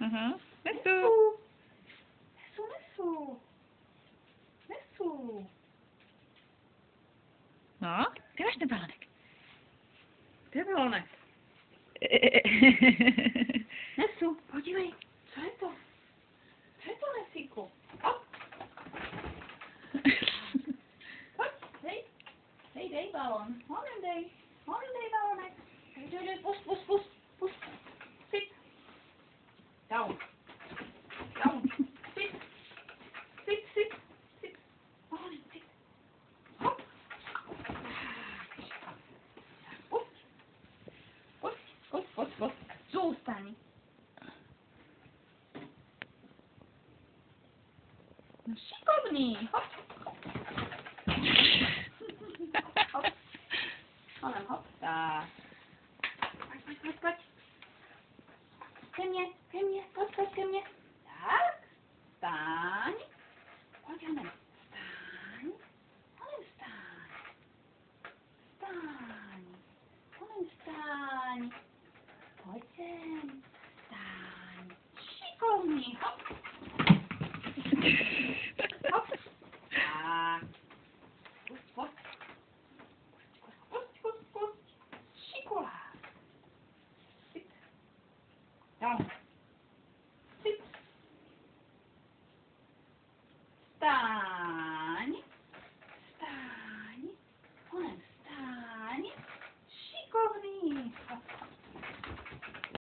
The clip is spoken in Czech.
Aha. Nesu. No, ty máš ten balonek. Kde je balonek? Nesu, podívej, co je to? Co je to, Nesíku? Hop. Pojď, dej balon. Honem dej balonek. Dej, pust. Sit. Down. Sit. Balonek, sit. Hop. Pust. Zůstaň. No šikovný. Hop. Honem, hop. Tak. Pojď. Ke mně. Pojď ke mně. Tak. Vstaň. Pojď, Honem. Vstaň. Pojď sem. Vstaň. Šikovný. Hop.